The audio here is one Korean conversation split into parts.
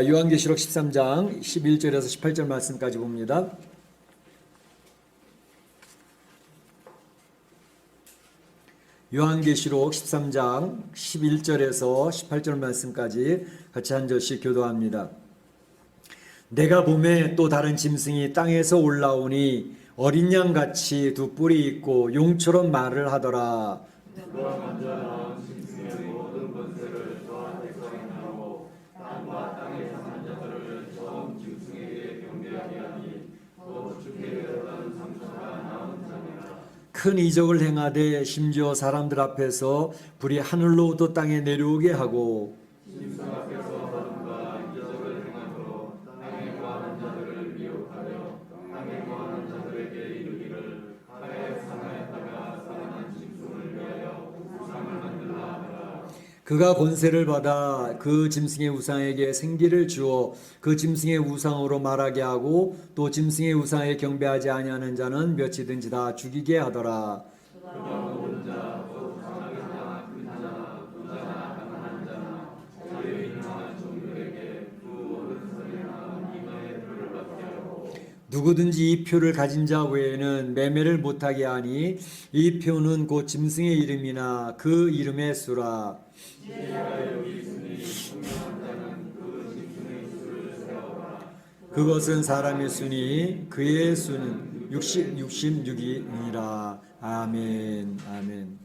요한계시록 13장 11절에서 18절 말씀까지 봅니다. 요한계시록 13장 11절에서 18절 말씀까지 같이 한 절씩 교도합니다. 내가 보매 또 다른 짐승이 땅에서 올라오니 어린 양같이 두 뿔이 있고 용처럼 말을 하더라. 그가 먼저 나온 짐승의 모든 권세를 저한테 거행하고 땅과 땅에 사는 자들을 처음 짐승에게 경배하게 하니 또 죽게 되었다는 상처가 나온 자니라. 큰 이적을 행하되 심지어 사람들 앞에서 불이 하늘로부터 땅에 내려오게 하고 짐승 앞에서 하는가 이적을 행함으로 땅에 거하는 자들을 미혹하여 땅에 거하는 자들에게 이르기를 하에 상하였다가 살아난 짐승을 위하여 우상을 만들라 하더라. 그가 권세를 받아 그 짐승의 우상에게 생기를 주어 그 짐승의 우상으로 말하게 하고 또 짐승의 우상에 경배하지 아니하는 자는 몇이든지 다 죽이게 하더라. 그가 모든 자, 곧 장하겠나 큰 자나 부자나 가난한 자나 자유인이나 종들에게 그 모든 소리나 이마에 표를 받게 하고 누구든지 이 표를 가진 자 외에는 매매를 못하게 하니 이 표는 곧 짐승의 이름이나 그 이름의 수라. 지혜가 여기 있으니 분명한 자는 그 짐승의 수를 세어라. 그것은 사람의 수니 그의 수는 66이니라. 아멘. 아멘.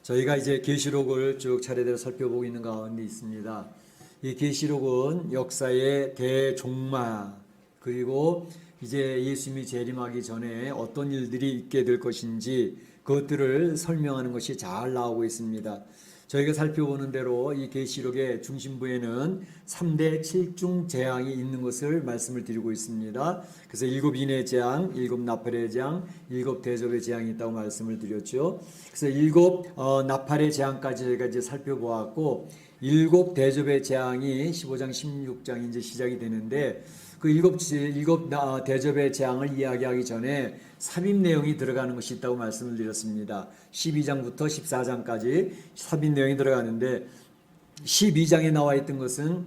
저희가 이제 계시록을 쭉 차례대로 살펴보고 있는 가운데 있습니다. 이 계시록은 역사의 대종말 그리고 이제 예수님이 재림하기 전에 어떤 일들이 있게 될 것인지 그것들을 설명하는 것이 잘 나오고 있습니다. 저희가 살펴보는 대로 이 계시록의 중심부에는 3대 7중 재앙이 있는 것을 말씀을 드리고 있습니다. 그래서 7 인의 재앙, 7 나팔의 재앙, 7 대접의 재앙이 있다고 말씀을 드렸죠. 그래서 7 나팔의 재앙까지 저희가 이제 살펴보았고 7 대접의 재앙이 15장 16장이 이제 시작이 되는데 그 7 대접의 재앙을 이야기하기 전에 삽입 내용이 들어가는 것이 있다고 말씀을 드렸습니다. 12장부터 14장까지 삽입 내용이 들어가는데 12장에 나와 있던 것은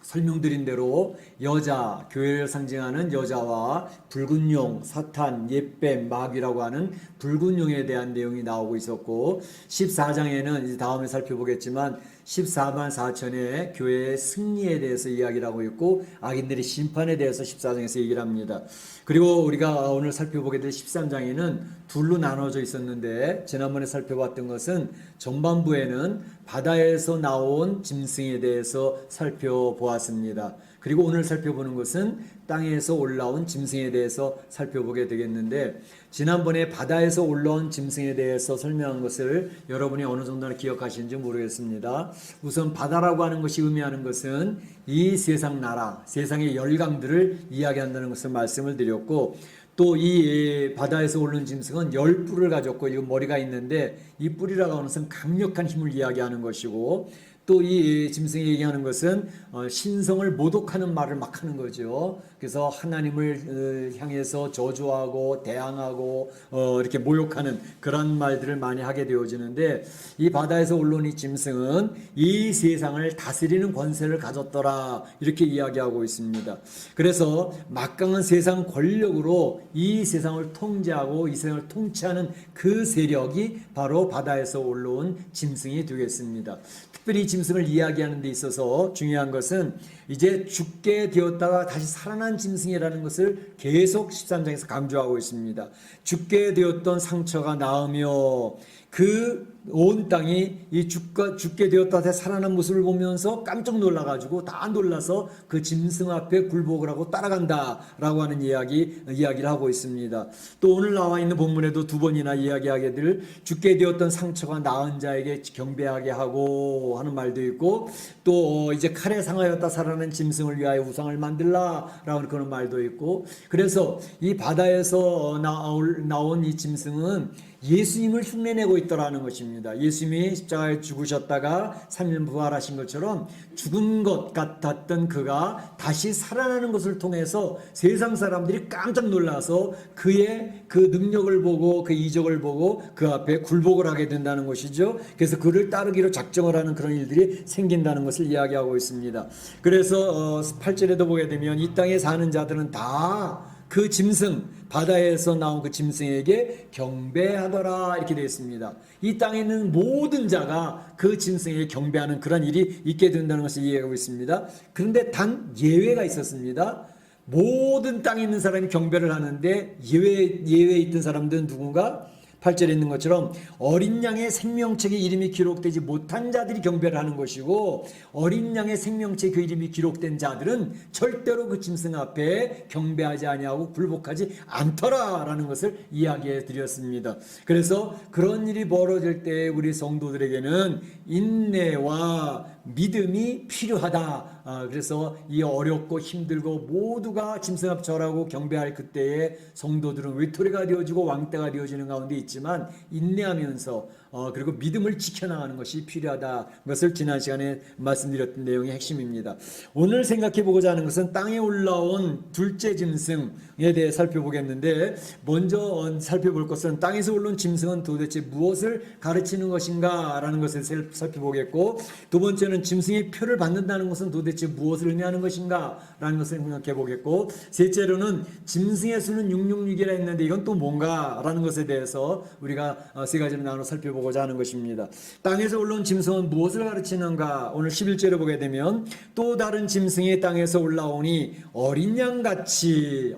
설명드린 대로 여자, 교회를 상징하는 여자와 붉은 용, 사탄, 옛뱀, 마귀라고 하는 붉은 용에 대한 내용이 나오고 있었고 14장에는 이제 다음에 살펴보겠지만 14만 4천의 교회의 승리에 대해서 이야기를 하고 있고 악인들의 심판에 대해서 14장에서 얘기를 합니다. 그리고 우리가 오늘 살펴보게 될 13장에는 둘로 나눠져 있었는데 지난번에 살펴봤던 것은 전반부에는 바다에서 나온 짐승에 대해서 살펴보았습니다. 그리고 오늘 살펴보는 것은 땅에서 올라온 짐승에 대해서 살펴보게 되겠는데 지난번에 바다에서 올라온 짐승에 대해서 설명한 것을 여러분이 어느 정도나 기억하시는지 모르겠습니다. 우선 바다라고 하는 것이 의미하는 것은 이 세상 나라, 세상의 열강들을 이야기한다는 것을 말씀을 드렸고 또 이 바다에서 오르는 짐승은 10뿔을 가졌고 이 머리가 있는데 이 뿔이라고 하는 것은 강력한 힘을 이야기하는 것이고 또 이 짐승이 얘기하는 것은 신성을 모독하는 말을 막 하는 거죠. 그래서 하나님을 향해서 저주하고 대항하고 이렇게 모욕하는 그런 말들을 많이 하게 되어지는데 이 바다에서 올라온 이 짐승은 이 세상을 다스리는 권세를 가졌더라 이렇게 이야기하고 있습니다. 그래서 막강한 세상 권력으로 이 세상을 통제하고 이 세상을 통치하는 그 세력이 바로 바다에서 올라온 짐승이 되겠습니다. 특별히 짐승을 이야기하는 데 있어서 중요한 것은 이제 죽게 되었다가 다시 살아난 짐승이라는 것을 계속 13장에서 강조하고 있습니다. 죽게 되었던 상처가 나으며 그 온 땅이 이 죽게 되었다 다시 살아난 모습을 보면서 깜짝 놀라가지고 다 놀라서 그 짐승 앞에 굴복을 하고 따라간다라고 하는 이야기를 하고 있습니다. 또 오늘 나와 있는 본문에도 2번이나 이야기하게 될 죽게 되었던 상처가 나은 자에게 경배하게 하고 하는 말도 있고 또 이제 칼에 상하였다 살아난 짐승을 위하여 우상을 만들라라는 그런 말도 있고 그래서 이 바다에서 나온 이 짐승은 예수님을 흉내내고 있더라는 것입니다. 예수님이 십자가에 죽으셨다가 3일 부활하신 것처럼 죽은 것 같았던 그가 다시 살아나는 것을 통해서 세상 사람들이 깜짝 놀라서 그의 그 능력을 보고 그 이적을 보고 그 앞에 굴복을 하게 된다는 것이죠. 그래서 그를 따르기로 작정을 하는 그런 일들이 생긴다는 것을 이야기하고 있습니다. 그래서 8절에도 보게 되면 이 땅에 사는 자들은 다 그 짐승, 바다에서 나온 그 짐승에게 경배하더라 이렇게 되어 있습니다. 이 땅에 있는 모든 자가 그 짐승에게 경배하는 그런 일이 있게 된다는 것을 이해하고 있습니다. 그런데 단 예외가 있었습니다. 모든 땅에 있는 사람이 경배를 하는데 예외에 있던 사람들은 누군가? 8절에 있는 것처럼 어린 양의 생명책에 이름이 기록되지 못한 자들이 경배를 하는 것이고, 어린 양의 생명책에 그 이름이 기록된 자들은 절대로 그 짐승 앞에 경배하지 아니하고 굴복하지 않더라라는 것을 이야기해 드렸습니다. 그래서 그런 일이 벌어질 때 우리 성도들에게는 인내와 믿음이 필요하다. 그래서 이 어렵고 힘들고 모두가 짐승 앞 절하고 경배할 그때에 성도들은 외톨이가 되어지고 왕따가 되어지는 가운데 있지만 인내하면서 그리고 믿음을 지켜나가는 것이 필요하다. 것을 지난 시간에 말씀드렸던 내용의 핵심입니다. 오늘 생각해 보고자 하는 것은 땅에 올라온 둘째 짐승에 대해 살펴보겠는데, 먼저 살펴볼 것은 땅에서 올라온 짐승은 도대체 무엇을 가르치는 것인가 라는 것을 살펴보겠고, 두 번째는 짐승의 표를 받는다는 것은 도대체 무엇을 의미하는 것인가 라는 것을 생각해 보겠고, 셋째로는 짐승의 수는 666이라 했는데 이건 또 뭔가 라는 것에 대해서 우리가 세 가지로 나눠 살펴보고자 하는 것입니다. 땅에서 올라온 짐승은 무엇을 가르치는가? 오늘 11절에 보게 되면 또 다른 짐승이 땅에서 올라오니 어린 양같이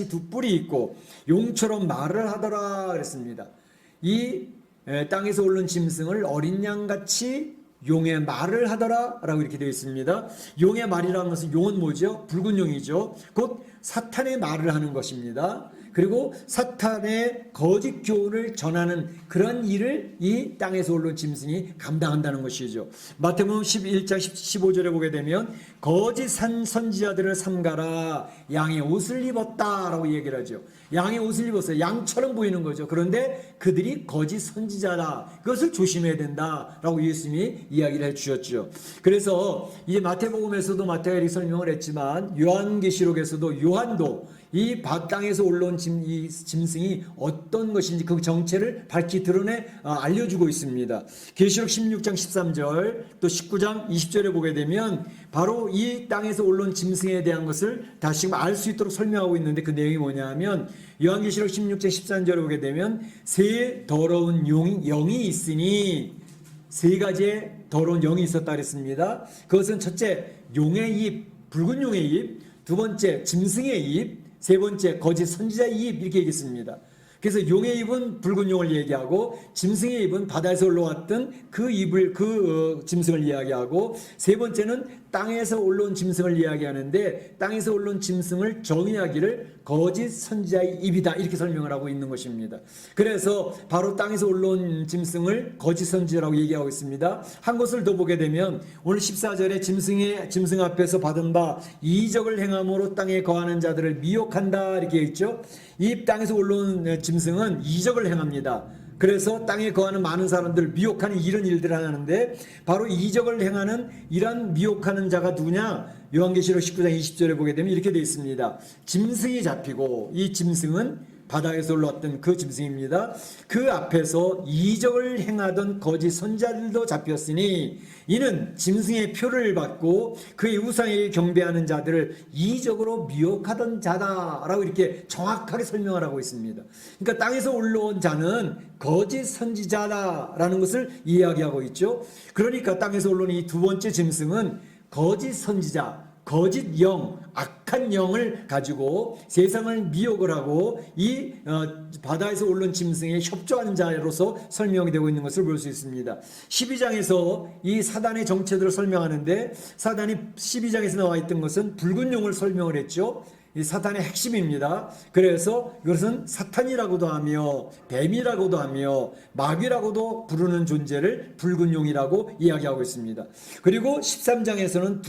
두 뿔이 있고 용처럼 말을 하더라 그랬습니다. 이 땅에서 올라온 짐승을 어린 양같이 용의 말을 하더라 라고 이렇게 되어 있습니다. 용의 말이라는 것은, 용은 뭐죠? 붉은 용이죠. 곧 사탄의 말을 하는 것입니다. 그리고 사탄의 거짓 교훈을 전하는 그런 일을 이 땅에서 올라온 짐승이 감당한다는 것이죠. 마태복음 11장 15절에 보게 되면 거짓 선지자들을 삼가라, 양의 옷을 입었다라고 얘기를 하죠. 양의 옷을 입었어요. 양처럼 보이는 거죠. 그런데 그들이 거짓 선지자다. 그것을 조심해야 된다라고 예수님이 이야기를 해주셨죠. 그래서 이제 마태복음에서도 마태가 이렇게 설명을 했지만 요한계시록에서도 요한도 이 땅에서 올라온 이 짐승이 어떤 것인지 그 정체를 밝히 드러내 알려주고 있습니다. 계시록 16장 13절 또 19장 20절에 보게 되면 바로 이 땅에서 올라온 짐승에 대한 것을 다시 알 수 있도록 설명하고 있는데, 그 내용이 뭐냐 하면 요한계시록 16장 13절에 보게 되면 새 더러운 영이 있으니, 세 가지의 더러운 영이 있었다 그랬습니다. 그것은 첫째 용의 입, 붉은 용의 입, 두 번째 짐승의 입, 세 번째 거짓 선지자의 입, 이렇게 얘기했습니다. 그래서 용의 입은 붉은 용을 얘기하고, 짐승의 입은 바다에서 올라왔던 그 입을, 짐승을 이야기하고, 세 번째는 땅에서 올라온 짐승을 이야기하는데, 땅에서 올라온 짐승을 정의하기를 거짓 선지자의 입이다 이렇게 설명을 하고 있는 것입니다. 그래서 바로 땅에서 올라온 짐승을 거짓 선지자라고 얘기하고 있습니다. 한 것을 더 보게 되면 오늘 14절에 짐승 앞에서 받은 바 이적을 행함으로 땅에 거하는 자들을 미혹한다 이렇게 있죠. 이 땅에서 올라온 짐승은 이적을 행합니다. 그래서 땅에 거하는 많은 사람들을 미혹하는 이런 일들을 하는데, 바로 이적을 행하는 이런 미혹하는 자가 누구냐? 요한계시록 19장 20절에 보게 되면 이렇게 되어 있습니다. 짐승이 잡히고, 이 짐승은 바다에서 올라왔던 그 짐승입니다. 그 앞에서 이적을 행하던 거짓 선지자들도 잡혔으니 이는 짐승의 표를 받고 그의 우상에게 경배하는 자들을 이적으로 미혹하던 자다라고 이렇게 정확하게 설명을 하고 있습니다. 그러니까 땅에서 올라온 자는 거짓 선지자다라는 것을 이야기하고 있죠. 그러니까 땅에서 올라온 이 두 번째 짐승은 거짓 선지자, 거짓 영, 악한 영을 가지고 세상을 미혹을 하고 이 바다에서 올라온 짐승에 협조하는 자로서 설명이 되고 있는 것을 볼 수 있습니다. 12장에서 이 사단의 정체들을 설명하는데, 사단이 12장에서 나와 있던 것은 붉은 용을 설명을 했죠. 이 사탄의 핵심입니다. 그래서 이것은 사탄이라고도 하며 뱀이라고도 하며 마귀라고도 부르는 존재를 붉은 용이라고 이야기하고 있습니다. 그리고 13장에서는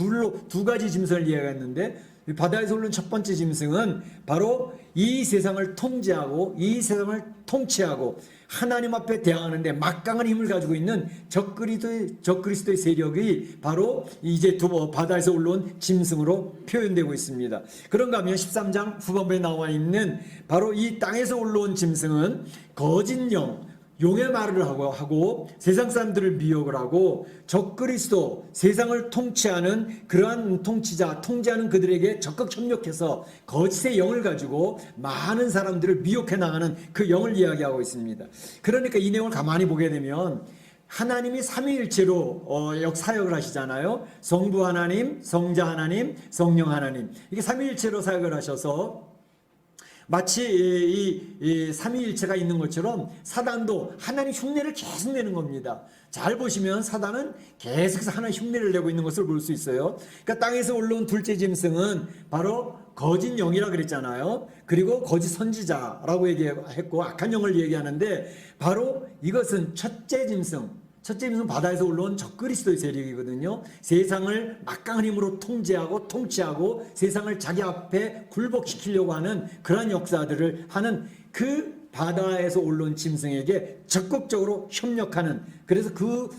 두 가지 짐승을 이야기했는데, 바다에서 올라온 첫 번째 짐승은 바로 이 세상을 통제하고 이 세상을 통치하고 하나님 앞에 대항하는데 막강한 힘을 가지고 있는 적그리스도의 세력이 바로 이제 바다에서 올라온 짐승으로 표현되고 있습니다. 그런가 하면 13장 후반부에 나와 있는 바로 이 땅에서 올라온 짐승은 거짓 영, 용의 말을 하고 세상 사람들을 미혹을 하고 적그리스도, 세상을 통치하는 그러한 통제하는 그들에게 적극 협력해서 거짓의 영을 가지고 많은 사람들을 미혹해 나가는 그 영을 이야기하고 있습니다. 그러니까 이 내용을 가만히 보게 되면 하나님이 삼위일체로 사역을 하시잖아요. 성부 하나님, 성자 하나님, 성령 하나님, 이게 삼위일체로 사역을 하셔서 마치 이 삼위일체가 있는 것처럼 사단도 하나님 흉내를 계속 내는 겁니다. 잘 보시면 사단은 계속해서 하나님 흉내를 내고 있는 것을 볼 수 있어요. 그러니까 땅에서 올라온 둘째 짐승은 바로 거짓 영이라 그랬잖아요. 그리고 거짓 선지자라고 얘기했고 악한 영을 얘기하는데 바로 이것은 첫째 짐승은 바다에서 올라온 적그리스도의 세력이거든요. 세상을 막강한 힘으로 통치하고 세상을 자기 앞에 굴복시키려고 하는 그러한 역사들을 하는 그 바다에서 올라온 짐승에게 적극적으로 협력하는, 그래서 그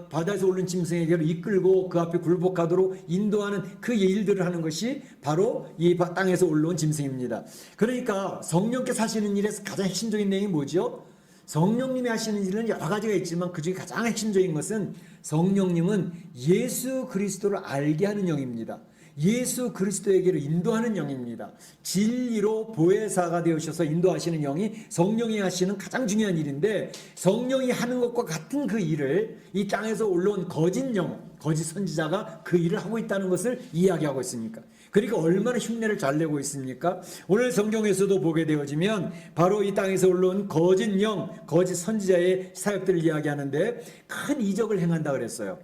바다에서 올라온 짐승에게로 이끌고 그 앞에 굴복하도록 인도하는 그 일들을 하는 것이 바로 이 땅에서 올라온 짐승입니다. 그러니까 성령께서 하시는 일에서 가장 핵심적인 내용이 뭐죠? 성령님이 하시는 일은 여러 가지가 있지만 그 중에 가장 핵심적인 것은 성령님은 예수 그리스도를 알게 하는 영입니다. 예수 그리스도에게로 인도하는 영입니다. 진리로 보혜사가 되어셔서 인도하시는 영이 성령이 하시는 가장 중요한 일인데, 성령이 하는 것과 같은 그 일을 이 땅에서 올라온 거짓 영, 거짓 선지자가 그 일을 하고 있다는 것을 이야기하고 있습니까? 그러니까 얼마나 흉내를 잘 내고 있습니까? 오늘 성경에서도 보게 되어지면 바로 이 땅에서 올라온 거짓 영, 거짓 선지자의 사역들을 이야기하는데 큰 이적을 행한다 그랬어요.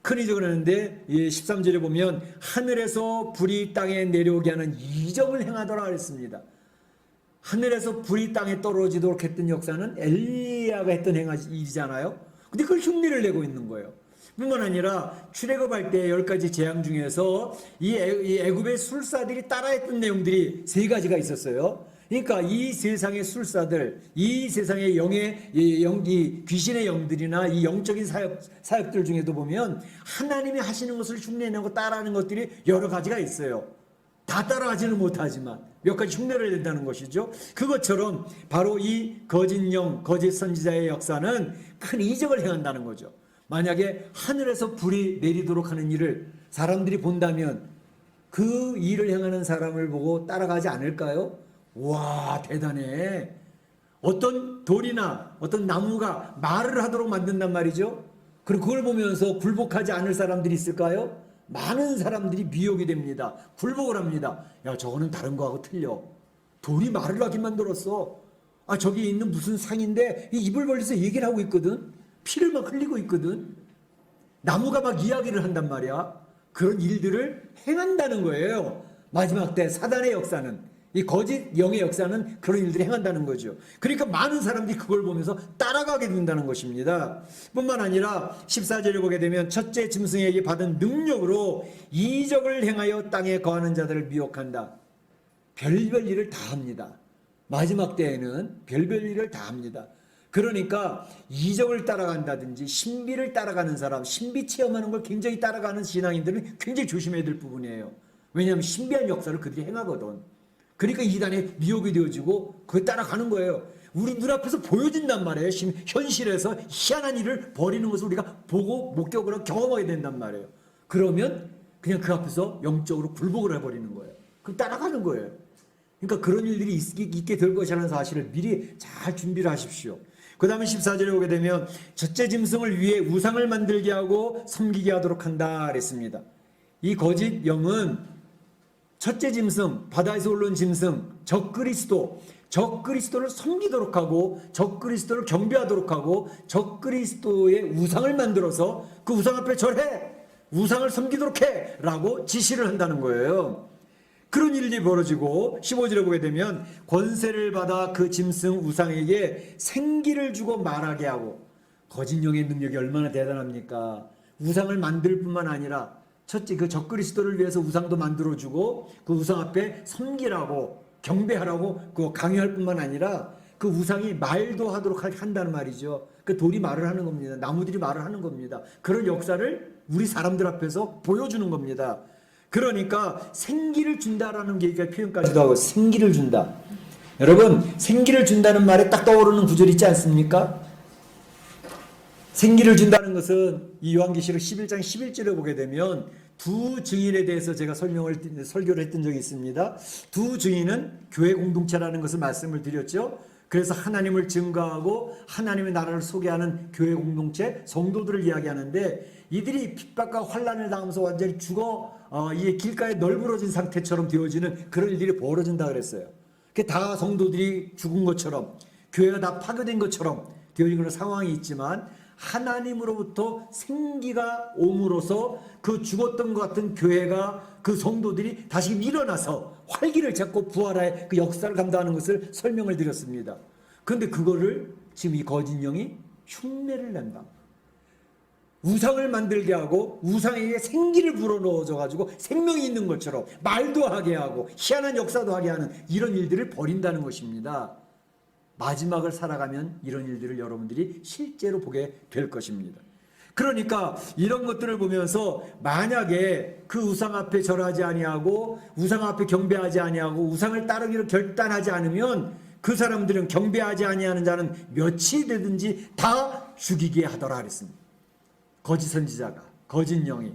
큰 이적을 하는데 13절에 보면 하늘에서 불이 땅에 내려오게 하는 이적을 행하더라 그랬습니다. 하늘에서 불이 땅에 떨어지도록 했던 역사는 엘리야가 했던 일이잖아요. 근데 그걸 흉내를 내고 있는 거예요. 뿐만 아니라 출애굽할 때 10가지 재앙 중에서 이 애굽의 술사들이 따라했던 내용들이 3가지가 있었어요. 그러니까 이 세상의 술사들, 이 세상의 이 귀신의 영들이나 이 영적인 사역들 중에도 보면 하나님이 하시는 것을 흉내내고 따라하는 것들이 여러 가지가 있어요. 다 따라하지는 못하지만 몇 가지 흉내를 낸다는 것이죠. 그것처럼 바로 이 거짓 영, 거짓 선지자의 역사는 큰 이적을 행한다는 거죠. 만약에 하늘에서 불이 내리도록 하는 일을 사람들이 본다면 그 일을 행하는 사람을 보고 따라가지 않을까요? 와, 대단해. 어떤 돌이나 어떤 나무가 말을 하도록 만든단 말이죠. 그리고 그걸 보면서 굴복하지 않을 사람들이 있을까요? 많은 사람들이 미혹이 됩니다. 굴복을 합니다. 야, 저거는 다른 거하고 틀려. 돌이 말을 하게 만들었어. 아, 저기 있는 무슨 상인데 입을 벌려서 얘기를 하고 있거든. 피를 막 흘리고 있거든. 나무가 막 이야기를 한단 말이야. 그런 일들을 행한다는 거예요. 마지막 때 사단의 역사는, 이 거짓 영의 역사는 그런 일들을 행한다는 거죠. 그러니까 많은 사람들이 그걸 보면서 따라가게 된다는 것입니다. 뿐만 아니라 14절에 보게 되면 첫째 짐승에게 받은 능력으로 이적을 행하여 땅에 거하는 자들을 미혹한다. 별별 일을 다 합니다. 마지막 때에는 별별 일을 다 합니다. 그러니까 이적을 따라간다든지 신비를 따라가는 사람, 신비 체험하는 걸 굉장히 따라가는 신앙인들은 굉장히 조심해야 될 부분이에요. 왜냐하면 신비한 역사를 그들이 행하거든. 그러니까 이단에 미혹이 되어지고 그걸 따라가는 거예요. 우리 눈앞에서 보여진단 말이에요. 현실에서 희한한 일을 벌이는 것을 우리가 보고 목격을 하고 경험하게 된단 말이에요. 그러면 그냥 그 앞에서 영적으로 굴복을 해버리는 거예요. 그럼 따라가는 거예요. 그러니까 그런 일들이 있게 될 것이라는 사실을 미리 잘 준비를 하십시오. 그 다음에 14절에 오게 되면 첫째 짐승을 위해 우상을 만들게 하고 섬기게 하도록 한다 그랬습니다. 이 거짓 영은 첫째 짐승, 바다에서 올라온 짐승, 적그리스도를 섬기도록 하고 적그리스도를 경배하도록 하고 적그리스도의 우상을 만들어서 그 우상 앞에 절해! 우상을 섬기도록 해! 라고 지시를 한다는 거예요. 그런 일이 벌어지고 15절에 보게 되면 권세를 받아 그 짐승 우상에게 생기를 주고 말하게 하고, 거짓 영의 능력이 얼마나 대단합니까? 우상을 만들 뿐만 아니라 첫째 그 적그리스도를 위해서 우상도 만들어주고 그 우상 앞에 섬기라고 경배하라고 그 강요할 뿐만 아니라 그 우상이 말도 하도록 한다는 말이죠. 그 돌이 말을 하는 겁니다. 나무들이 말을 하는 겁니다. 그런 역사를 우리 사람들 앞에서 보여주는 겁니다. 그러니까 생기를 준다라는 얘기가 표현까지도 하고 생기를 준다. 여러분 생기를 준다는 말에 딱 떠오르는 구절이 있지 않습니까? 생기를 준다는 것은 이 요한계시록 11장 11절에 보게 되면 두 증인에 대해서 제가 설교를 했던 적이 있습니다. 두 증인은 교회 공동체라는 것을 말씀을 드렸죠. 그래서 하나님을 증거하고 하나님의 나라를 소개하는 교회 공동체 성도들을 이야기하는데 이들이 핍박과 환난을 당하면서 완전히 이 길가에 널브러진 상태처럼 되어지는 그런 일들이 벌어진다 그랬어요. 다 성도들이 죽은 것처럼 교회가 다 파괴된 것처럼 되어진 그런 상황이 있지만 하나님으로부터 생기가 옴으로써 그 죽었던 것 같은 교회가 그 성도들이 다시 일어나서 활기를 찾고 부활의 그 역사를 감당하는 것을 설명을 드렸습니다. 그런데 그거를 지금 이 거짓 영이 흉내를 낸다. 우상을 만들게 하고 우상에게 생기를 불어넣어줘 가지고 생명이 있는 것처럼 말도 하게 하고 희한한 역사도 하게 하는 이런 일들을 벌인다는 것입니다. 마지막을 살아가면 이런 일들을 여러분들이 실제로 보게 될 것입니다. 그러니까 이런 것들을 보면서 만약에 그 우상 앞에 절하지 아니하고 우상 앞에 경배하지 아니하고 우상을 따르기로 결단하지 않으면 그 사람들은 경배하지 아니하는 자는 몇이 되든지 다 죽이게 하더라 그랬습니다. 거짓 선지자가 거짓 영이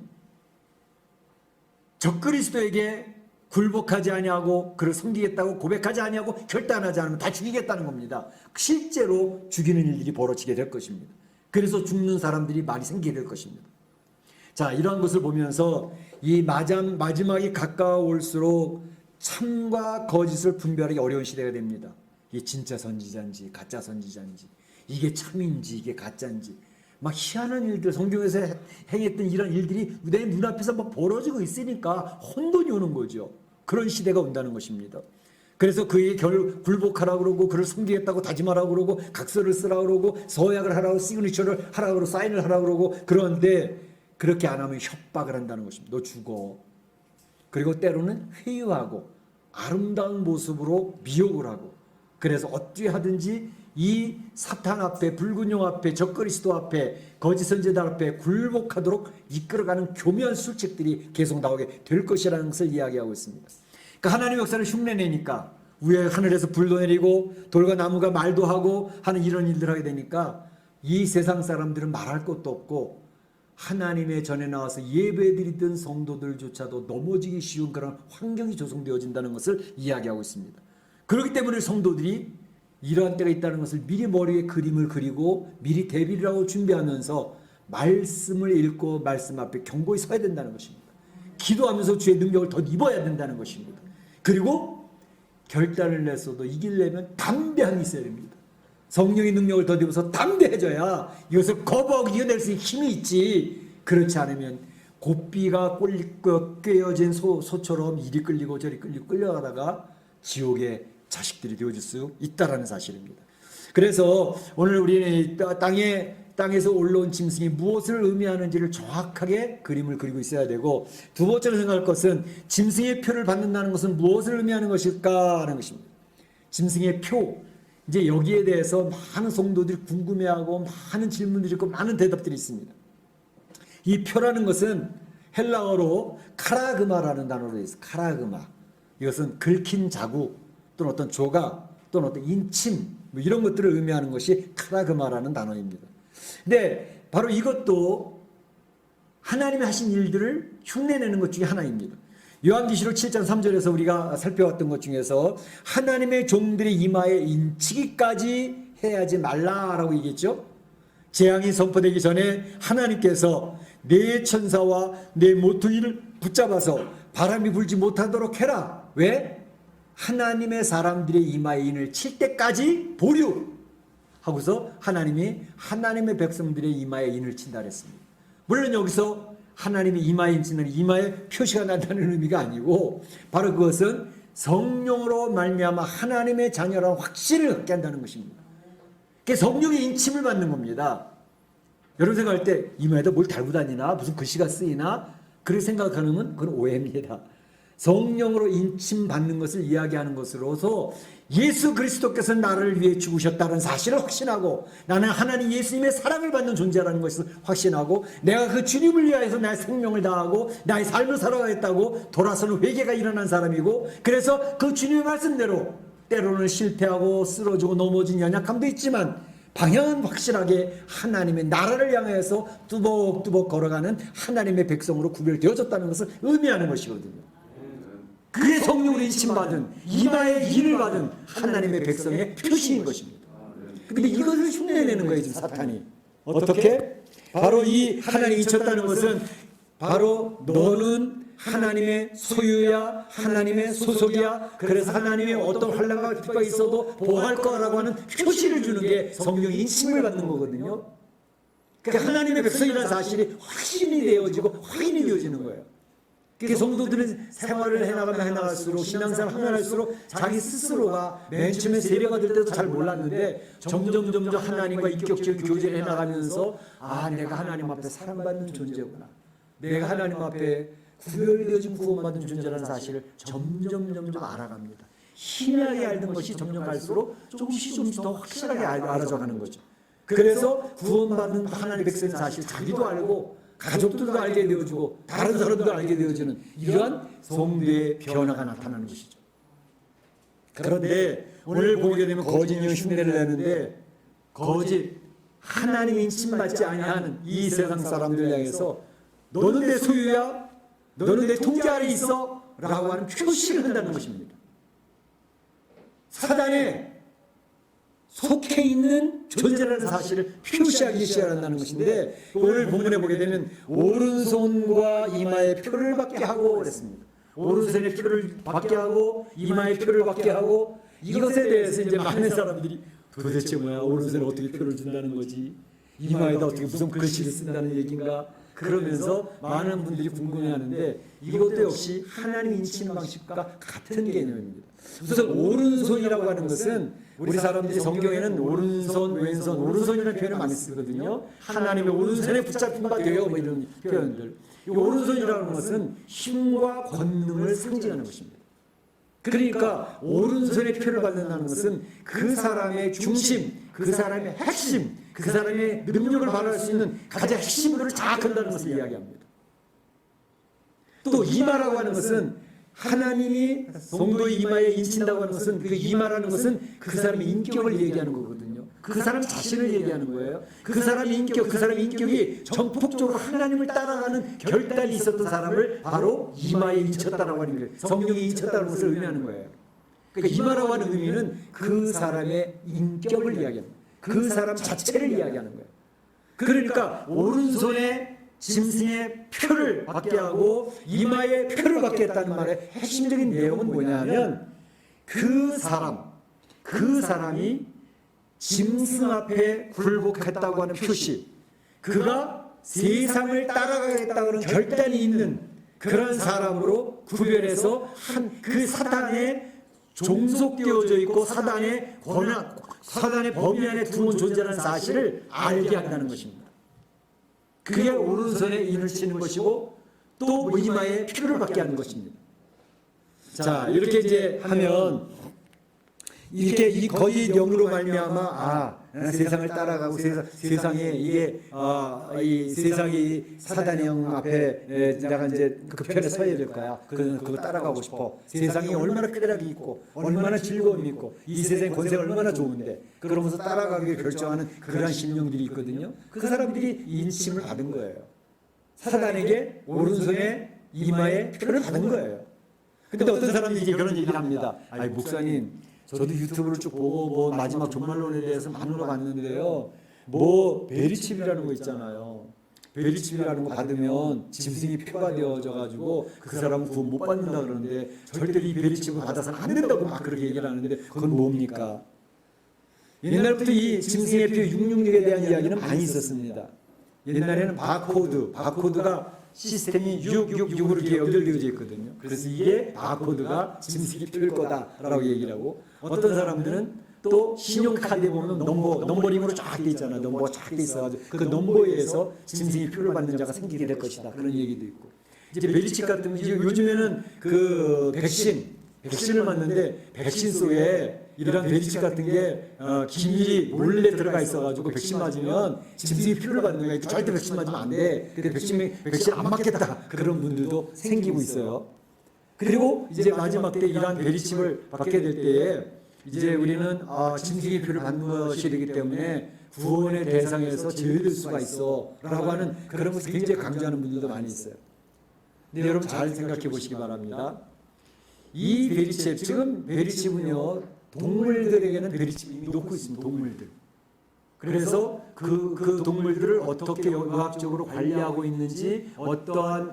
적그리스도에게 굴복하지 아니하고 그를 섬기겠다고 고백하지 아니하고 결단하지 않으면 다 죽이겠다는 겁니다. 실제로 죽이는 일들이 벌어지게 될 것입니다. 그래서 죽는 사람들이 많이 생기게 될 것입니다. 자, 이러한 것을 보면서 이 마지막이 가까워올수록 참과 거짓을 분별하기 어려운 시대가 됩니다. 이게 진짜 선지자인지 가짜 선지자인지 이게 참인지 이게 가짜인지 막 희한한 일들 성경에서 행했던 이런 일들이 내 눈앞에서 막 벌어지고 있으니까 혼돈이 오는 거죠. 그런 시대가 온다는 것입니다. 그래서 그에게 굴복하라고 그러고 그를 섬기겠다고 다짐하라고 그러고 각서를 쓰라고 그러고 서약을 하라고 시그니처를 하라고 그러고 사인을 하라고 그러고 그런데 그렇게 안 하면 협박을 한다는 것입니다. 너 죽어. 그리고 때로는 회유하고 아름다운 모습으로 미혹을 하고 그래서 어찌 하든지 이 사탄 앞에 붉은 영 앞에 적그리스도 앞에 거짓 선지자 앞에 굴복하도록 이끌어가는 교묘한 술책들이 계속 나오게 될 것이라는 것을 이야기하고 있습니다. 그러니까 하나님의 역사를 흉내내니까 위에 하늘에서 불도 내리고 돌과 나무가 말도 하고 하는 이런 일들 하게 되니까 이 세상 사람들은 말할 것도 없고 하나님의 전에 나와서 예배드리던 성도들조차도 넘어지기 쉬운 그런 환경이 조성되어진다는 것을 이야기하고 있습니다. 그렇기 때문에 성도들이 이러한 때가 있다는 것을 미리 머리에 그림을 그리고 미리 대비를 하고 준비하면서 말씀을 읽고 말씀 앞에 경고히 서야 된다는 것입니다. 기도하면서 주의 능력을 더 입어야 된다는 것입니다. 그리고 결단을 냈어도 이기려면 담대함이 있어야 됩니다. 성령의 능력을 더 입어서 담대해져야 이것을 거부하고 이겨낼 수 있는 힘이 있지. 그렇지 않으면 고삐가 꿰어진 소처럼 이리 끌리고 저리 끌리고 끌려가다가 지옥의 자식들이 되어질 수 있다라는 사실입니다. 그래서 오늘 우리는 땅에서 올라온 짐승이 무엇을 의미하는지를 정확하게 그림을 그리고 있어야 되고 두 번째로 생각할 것은 짐승의 표를 받는다는 것은 무엇을 의미하는 것일까 하는 것입니다. 짐승의 표 이제 여기에 대해서 많은 성도들이 궁금해하고 많은 질문들이 있고 많은 대답들이 있습니다. 이 표라는 것은 헬라어로 카라그마라는 단어로 되어 있어요. 카라그마. 이것은 긁힌 자국 또는 어떤 조각 또는 어떤 인침 뭐 이런 것들을 의미하는 것이 카라그마라는 단어입니다. 근데 바로 이것도 하나님이 하신 일들을 흉내내는 것 중에 하나입니다. 요한계시록 7장 3절에서 우리가 살펴왔던 것 중에서 하나님의 종들의 이마에 인치기까지 해야지 말라라고 얘기했죠. 재앙이 선포되기 전에 하나님께서 내 천사와 내 모퉁이를 붙잡아서 바람이 불지 못하도록 해라. 왜? 하나님의 사람들의 이마에 인을 칠 때까지 보류 하고서 하나님이 하나님의 백성들의 이마에 인을 친다 그랬습니다. 물론 여기서 하나님이 이마에 인 친다는 이마에 표시가 난다는 의미가 아니고 바로 그것은 성령으로 말미암아 하나님의 자녀라는 확신을 갖게 한다는 것입니다. 그게 성령의 인침을 받는 겁니다. 여러분 생각할 때 이마에다 뭘 달고 다니나 무슨 글씨가 쓰이나 그렇게 생각하는 건 그건 오해입니다. 성령으로 인침받는 것을 이야기하는 것으로서 예수 그리스도께서 나를 위해 죽으셨다는 사실을 확신하고 나는 하나님 예수님의 사랑을 받는 존재라는 것을 확신하고 내가 그 주님을 위하여서 나의 생명을 다하고 나의 삶을 살아가겠다고 돌아서는 회개가 일어난 사람이고 그래서 그 주님의 말씀대로 때로는 실패하고 쓰러지고 넘어진 연약함도 있지만 방향은 확실하게 하나님의 나라를 향해서 뚜벅뚜벅 걸어가는 하나님의 백성으로 구별되어졌다는 것을 의미하는 것이거든요. 그의 성령으로 인침받은 이마에 일을 받은 하나님의 백성의 표시인 것입니다. 근데 이것을 흉내내는 거예요 지금 사탄이. 어떻게? 바로 이 하나님이 잊혔다는 것은 바로 너는 하나님의 소유야, 하나님의 소속이야. 그래서 하나님의 어떤 환난과 기뻐가 있어도 보호할 거라고 하는 표시를 주는 게 성령의 인침을 받는 거거든요. 그러니까 하나님의 백성이라는 사실이 확신이 되어지고 확인이 되어지는 거예요. 그게 성도들은 생활을 해나갈수록 신앙생활을 하면 할수록 자기 스스로가 맨 처음에 세례가 될 때도 잘 몰랐는데 점점 하나님과 인격적인 교제를 해나가면서 아 내가 하나님 앞에 사랑받는 존재구나. 내가 하나님 앞에 구별되어진 구원받은 존재라는 사실을 점점 알아갑니다. 희미하게 알던 것이 점점 갈수록 조금씩 더 확실하게 알아져가는 거죠. 그래서 구원받은 하나님의 백성의 사실 자기도 알고 가족들도 알게 되어지고 다른 사람도 알게 되어지는 이러한 성도의 변화가 나타나는 것이죠. 그런데 오늘 보게 되면 거짓 영 흉내를 내는데 거짓 하나님 인침받지 아니하는 이 세상 사람들 향해서 너는 내 소유야, 너는 내 통제 아래 있어 라고 하는 표시를 한다는 것입니다. 사단에 속해 있는 존재라는 사실을 표시하기 시작한다는 것인데 오늘 본문에 보게 되면 오른손과 이마에 표를 받게 하고 그랬습니다. 오른손에 표를 받게 하고 이마에 표를 받게 하고 이것에 대해서 이제 많은 사람들이 도대체 뭐야 오른손에 어떻게 표를 준다는 거지 이마에다 어떻게 무슨 글씨를 쓴다는 얘기인가 그러면서 많은 분들이 궁금해하는데 이것도 역시 하나님 인치는 방식과 같은 개념입니다. 우선 오른손이라고 하는 것은 우리 사람들이 성경에는 오른손, 왼손, 오른손이라는 표현을 많이 쓰거든요. 하나님의 오른손에 붙잡힌 바 되어 뭐 이런 표현들. 이 오른손이라는 것은 힘과 권능을 상징하는 것입니다. 그러니까 오른손에 표를 받는다는 것은 그 사람의 중심, 그 사람의 핵심, 그 사람의 능력을 발휘할 수 있는 가장 핵심으로 장악한다는 것을 이야기합니다. 또 이마라고 하는 것은 하나님이 성도의 이마에 인친다고 하는 것은 그 이마라는 것은 그 사람의 인격을 얘기하는 거거든요. 그 사람 자신을 얘기하는 거예요. 그 사람의 인격, 그 사람의 인격이 전폭적으로 하나님을 따라가는 결단이 있었던 사람을 바로 이마에 인쳤다라고 하는 거예요. 성령이 인쳤다는 것을 의미하는 거예요. 그러니까 이마라고 하는 의미는 그 사람의 인격을 이야기합니다. 그 사람 자체를 이야기하는 거예요. 그러니까 오른손에 짐승의 표를 받게 하고 이마에 표를 받게 했다는 말의 핵심적인 내용은 뭐냐 하면 그 사람이 짐승 앞에 굴복했다고 하는 표시, 그가 세상을 따라가겠다고 하는 결단이 있는 그런 사람으로 구별해서 그 사단의 종속되어져 있고 사단의 권한, 사단의 범위 안에 들어온 존재라는 사실을 알게 한다는 것입니다. 그게 오른손에 인을 치는 것이고 또 이마에 표를 받게 하는 것입니다. 자, 이렇게 이제 하면 이렇게 이 거짓 영으로 말미암아 세상을 따라가고 세상에 이게 이 세상이 사단의 영 앞에 내가 이제 그 편에 서야 될 거야. 그거 따라가고 싶어. 세상이 얼마나 쾌락이 있고 얼마나 즐거움이 있고 이 세상의 권세가 얼마나 좋은데 그러면서 따라가기를 결정하는 그러한 심령들이 있거든요. 그 사람들이 인침을 받은 거예요. 사단에게 오른손에 이마에 표를 받은 거예요. 근데 어떤 사람들이 이제 그런 얘기를 합니다. 아이 목사님 저도 유튜브를 쭉 보고 뭐 마지막 종말론에 대해서 많은 거 봤는데요. 뭐 베리칩이라는 거 있잖아요. 베리칩이라는 거 받으면 짐승이 표가 되어져 가지고 그 사람은 구원 못 받는다 그러는데 절대로 이 베리칩을 받아서는 안 된다고 막 그렇게 얘기를 하는데 그건 뭡니까? 옛날부터 이 짐승의 표 666에 대한 이야기는 많이 있었습니다. 옛날에는 바코드가 시스템이 666으로 이렇게 연결되어져 있거든요. 그래서 이게 바코드가 짐승이 표일 거다라고 얘기를 하고 어떤 사람들은 또 신용카드에 보면 넘버링으로 쫙 돼 있잖아요. 넘버가 쫙 돼 있어가지고 그 넘버에 의해서 짐승이 표를 받는 자가 생기게 될 것이다. 그런 얘기도 있고 이제 베리칩 같은 거 요즘에는 그 백신을 맞는데 백신 속에 이런 베리칩 같은 게 기밀이 몰래 들어가 있어가지고 백신 맞으면 짐승이 표를 받는 거야. 절대 백신 맞으면 안 돼. 근데 백신 안 맞겠다 그런 분들도 생기고 있어요. 그리고 이제 마지막 때 이러한 베리칩을 받게 될 때에 이제 우리는 짐승의 표를 받는 것이 되기 때문에 구원의 대상에서 제외될 수가 있어 라고 하는 그런 것을 굉장히 강조하는 분들도 많이 있어요. 근데 여러분 잘 생각해 보시기 바랍니다. 이 베리칩, 지금 베리칩은요 동물들에게는 베리칩이 이미 놓고 있습니다. 동물들. 그래서 그 동물들을 어떻게 의학적으로 관리하고 있는지, 어떠한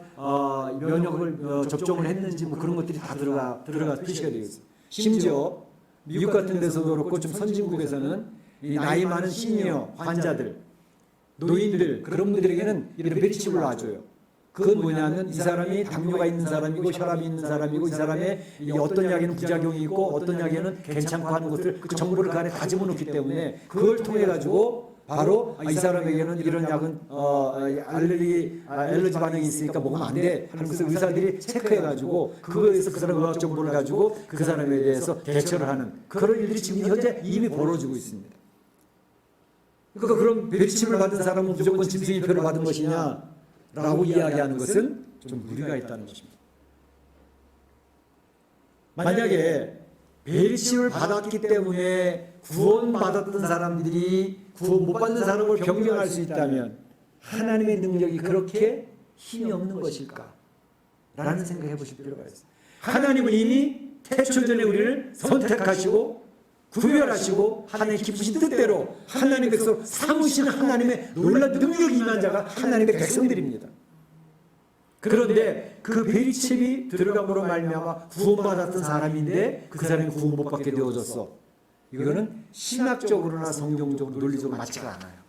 면역을 접종을 했는지 뭐 그런 것들이 다 들어가 표시가 되어 있어요. 심지어 미국 같은 데서도 그렇고 좀 선진국에서는 이 나이 많은 시니어 환자들, 노인들 그런 분들에게는 이런 베리칩을 놔줘요. 그건 뭐냐면 이 사람이 당뇨가 있는 사람이고 혈압이 있는 사람이고 이 사람의 어떤 약에는 부작용이 있고 어떤 약에는 괜찮고 하는 것을 그 정보를 그 안에 다 집어넣기 때문에 그걸 통해 가지고 바로 이 사람에게는 이런 약은 알러지 반응이 있으니까 먹으면 안 돼 하는 것을 의사들이 체크해 가지고 그거에서 그 사람 의학 정보를 가지고 그 사람에 대해서 대처를 하는 그런 일들이 지금 현재 이미 벌어지고 있습니다. 그러니까 그럼 베리칩을 받은 사람은 무조건 짐승의 표를 받은 것이냐? 라고 이야기하는 것은 좀 무리가 있다는 것입니다. 만약에 베리칩을 받았기 때문에 구원받았던 사람들이 구원 못 받는 사람을 변경할 수 있다면 하나님의 능력이 그렇게 힘이 없는 것일까? 라는 생각해 보실 필요가 있어요. 하나님은 이미 태초전에 우리를 선택하시고 구별하시고 하나님의 기쁘신 뜻대로 하나님의 백성 삼으시는 하나님의 놀라운 능력이 임한 자가 하나님의 백성들입니다. 그런데 그 베리칩이 들어감으로 말미암아 구원받았던 사람인데 그 사람이 구원 못 받게 되어졌어. 이거는 신학적으로나 성경적으로 논리적으로 맞지가 않아요.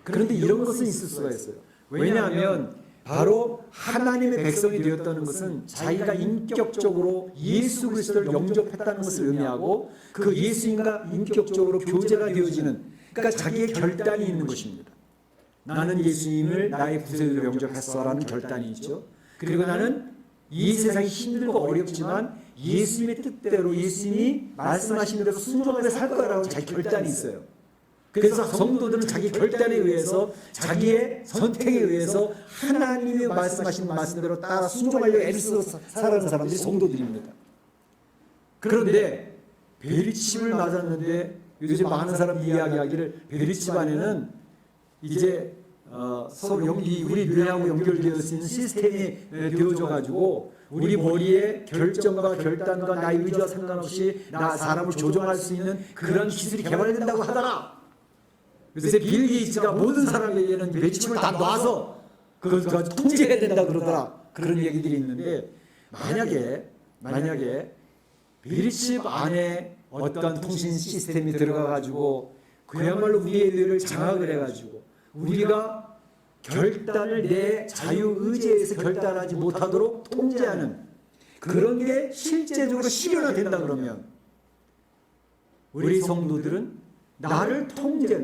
그런데 이런 것은 있을 수가 있어요. 왜냐하면 바로 하나님의 백성이 되었다는 것은 자기가 인격적으로 예수 그리스도를 영접했다는 것을 의미하고 그 예수님과 인격적으로 교제가 되어지는, 그러니까 자기의 결단이 있는 것입니다. 나는 예수님을 나의 구세주로 영접했어라는 결단이 있죠. 그리고 나는 이 세상이 힘들고 어렵지만 예수님의 뜻대로 예수님이 말씀하신 대로 순종하며 살 거라고 자기 결단이 있어요. 그래서 성도들은 자기 결단에 의해서 자기의 선택에 의해서 하나님의 말씀하신 말씀대로 따라 순종하려고 애를 써서 살아가는 사람들이 성도들입니다. 그런데 베리칩을 맞았는데 요즘 많은 사람들이 이야기하기를 베리칩 안에는 이제 서로 우리 뇌하고 연결되어 있는 시스템이 되어져 가지고 우리 머리에 결정과 결단과 나의 의지와 상관없이 사람을 조종할 수 있는 그런 기술이 개발된다고 하더라. 요새 빌 게이츠가 모든 사람에게는 베리칩을 다 놔서 그걸 통제해야 된다 그러더라. 그런 얘기들이 있는데 만약에 베리칩 안에 어떤 통신 시스템이 들어가 가지고 그야말로 우리의 뇌를 장악을 해 가지고 우리가 결단을 내 자유의지에서 결단하지 못하도록 통제하는 그런 게 실제적으로 실현화된다 그러면 우리 성도들은 나를